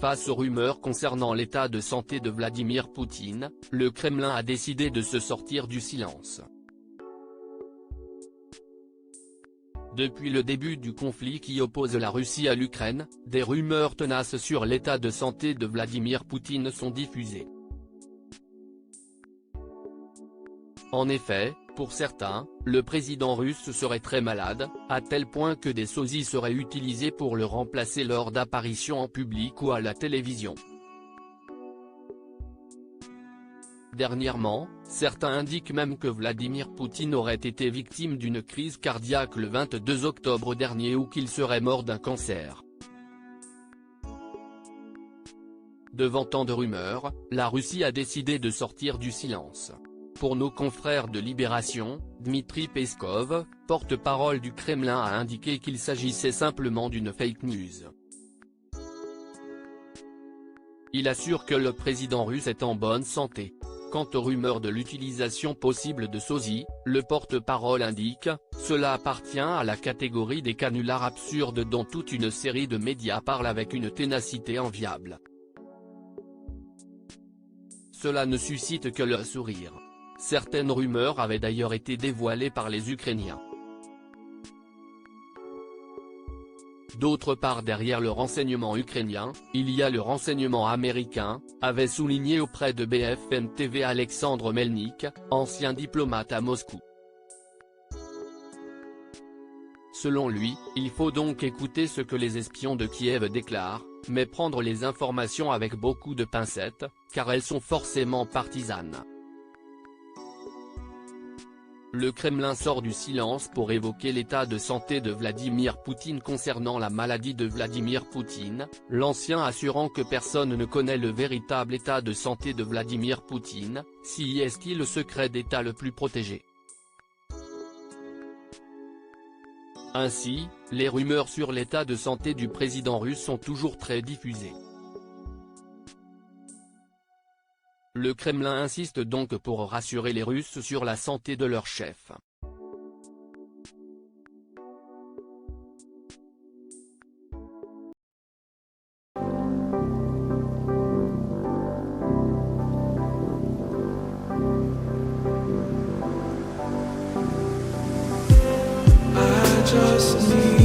Face aux rumeurs concernant l'état de santé de Vladimir Poutine, le Kremlin a décidé de se sortir du silence. Depuis le début du conflit qui oppose la Russie à l'Ukraine, des rumeurs tenaces sur l'état de santé de Vladimir Poutine sont diffusées. En effet, pour certains, le président russe serait très malade, à tel point que des sosies seraient utilisées pour le remplacer lors d'apparitions en public ou à la télévision. Dernièrement, certains indiquent même que Vladimir Poutine aurait été victime d'une crise cardiaque le 22 octobre dernier ou qu'il serait mort d'un cancer. Devant tant de rumeurs, la Russie a décidé de sortir du silence. Pour nos confrères de Libération, Dmitri Peskov, porte-parole du Kremlin, a indiqué qu'il s'agissait simplement d'une fake news. Il assure que le président russe est en bonne santé. Quant aux rumeurs de l'utilisation possible de sosies, le porte-parole indique « Cela appartient à la catégorie des canulars absurdes dont toute une série de médias parlent avec une ténacité enviable. Cela ne suscite que le sourire. » Certaines rumeurs avaient d'ailleurs été dévoilées par les Ukrainiens. D'autre part, derrière le renseignement ukrainien, il y a le renseignement américain, avait souligné auprès de BFM TV Alexandre Melnik, ancien diplomate à Moscou. Selon lui, il faut donc écouter ce que les espions de Kiev déclarent, mais prendre les informations avec beaucoup de pincettes, car elles sont forcément partisanes. Le Kremlin sort du silence pour évoquer l'état de santé de Vladimir Poutine. Concernant la maladie de Vladimir Poutine, l'ancien assurant que personne ne connaît le véritable état de santé de Vladimir Poutine, si est-il le secret d'État le plus protégé. Ainsi, les rumeurs sur l'état de santé du président russe sont toujours très diffusées. Le Kremlin insiste donc pour rassurer les Russes sur la santé de leur chef. I just need